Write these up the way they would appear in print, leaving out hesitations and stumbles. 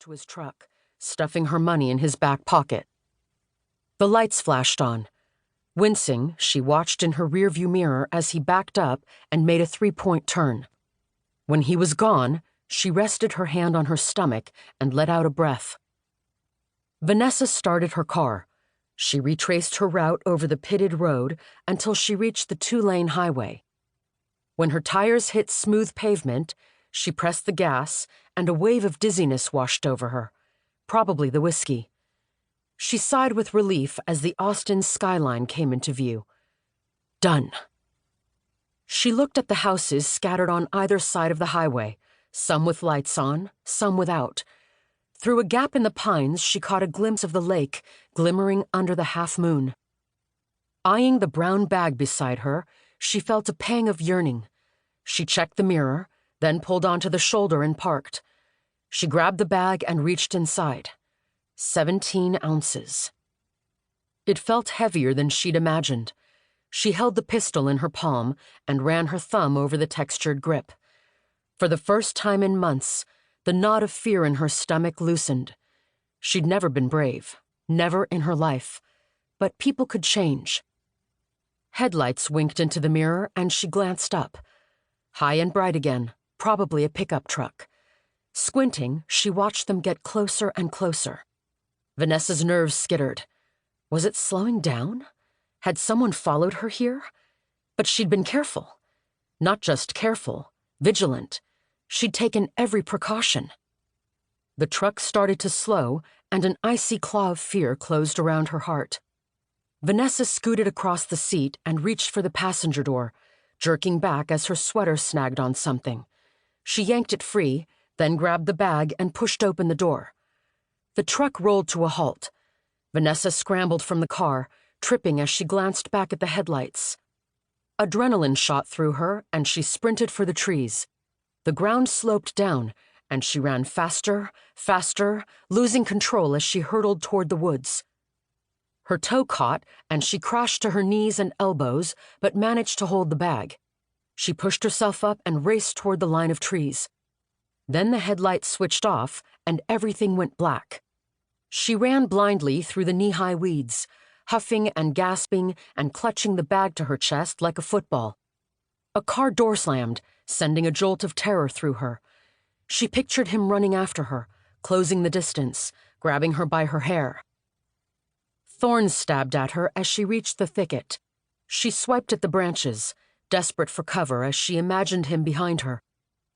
to his truck, stuffing her money in his back pocket. The lights flashed on. Wincing, she watched in her rearview mirror as he backed up and made a 3-point turn. When he was gone, she rested her hand on her stomach and let out a breath. Vanessa started her car. She retraced her route over the pitted road until she reached the 2-lane highway. When her tires hit smooth pavement, she pressed the gas, and a wave of dizziness washed over her, probably the whiskey. She sighed with relief as the Austin skyline came into view. Done. She looked at the houses scattered on either side of the highway, some with lights on, some without. Through a gap in the pines, she caught a glimpse of the lake glimmering under the half-moon. Eyeing the brown bag beside her, she felt a pang of yearning. She checked the mirror, then pulled onto the shoulder and parked. She grabbed the bag and reached inside. 17 ounces. It felt heavier than she'd imagined. She held the pistol in her palm and ran her thumb over the textured grip. For the first time in months, the knot of fear in her stomach loosened. She'd never been brave, never in her life. But people could change. Headlights winked into the mirror and she glanced up. High and bright again, probably a pickup truck. Squinting, she watched them get closer and closer. Vanessa's nerves skittered. Was it slowing down? Had someone followed her here? But she'd been careful. Not just careful, vigilant. She'd taken every precaution. The truck started to slow, and an icy claw of fear closed around her heart. Vanessa scooted across the seat and reached for the passenger door, jerking back as her sweater snagged on something. She yanked it free, then grabbed the bag and pushed open the door. The truck rolled to a halt. Vanessa scrambled from the car, tripping as she glanced back at the headlights. Adrenaline shot through her, and she sprinted for the trees. The ground sloped down, and she ran faster, faster, losing control as she hurtled toward the woods. Her toe caught, and she crashed to her knees and elbows, but managed to hold the bag. She pushed herself up and raced toward the line of trees. Then the headlights switched off, and everything went black. She ran blindly through the knee-high weeds, huffing and gasping and clutching the bag to her chest like a football. A car door slammed, sending a jolt of terror through her. She pictured him running after her, closing the distance, grabbing her by her hair. Thorns stabbed at her as she reached the thicket. She swiped at the branches, desperate for cover as she imagined him behind her.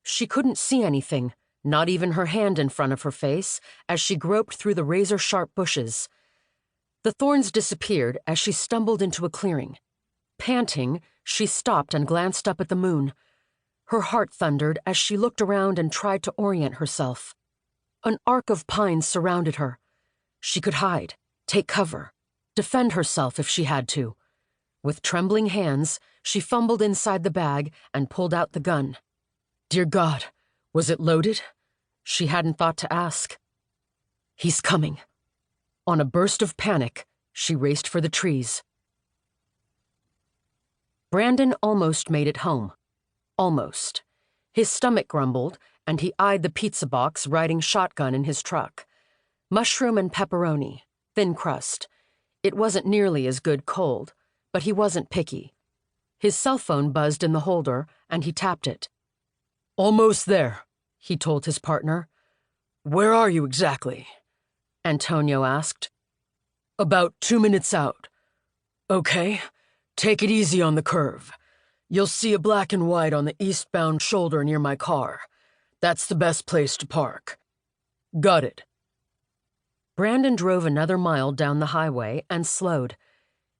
She couldn't see anything, not even her hand in front of her face, as she groped through the razor-sharp bushes. The thorns disappeared as she stumbled into a clearing. Panting, she stopped and glanced up at the moon. Her heart thundered as she looked around and tried to orient herself. An arc of pines surrounded her. She could hide, take cover, defend herself if she had to. With trembling hands, she fumbled inside the bag and pulled out the gun. Dear God, was it loaded? She hadn't thought to ask. He's coming. On a burst of panic, she raced for the trees. Brandon almost made it home. Almost. His stomach grumbled, and he eyed the pizza box riding shotgun in his truck. Mushroom and pepperoni, thin crust. It wasn't nearly as good cold, but he wasn't picky. His cell phone buzzed in the holder, and he tapped it. Almost there, he told his partner. Where are you exactly? Antonio asked. About 2 minutes out. Okay, take it easy on the curve. You'll see a black and white on the eastbound shoulder near my car. That's the best place to park. Got it. Brandon drove another mile down the highway and slowed.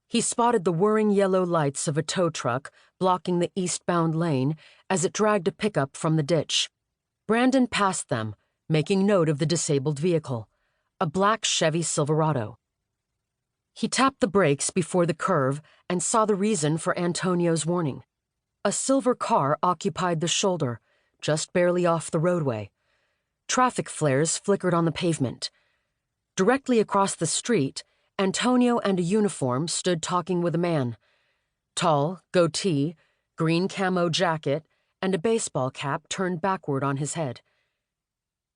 He spotted the whirring yellow lights of a tow truck blocking the eastbound lane as it dragged a pickup from the ditch. Brandon passed them, making note of the disabled vehicle, a black Chevy Silverado. He tapped the brakes before the curve and saw the reason for Antonio's warning. A silver car occupied the shoulder, just barely off the roadway. Traffic flares flickered on the pavement. Directly across the street, Antonio and a uniform stood talking with a man. Tall, goatee, green camo jacket, and a baseball cap turned backward on his head.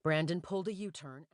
Brandon pulled a U-turn.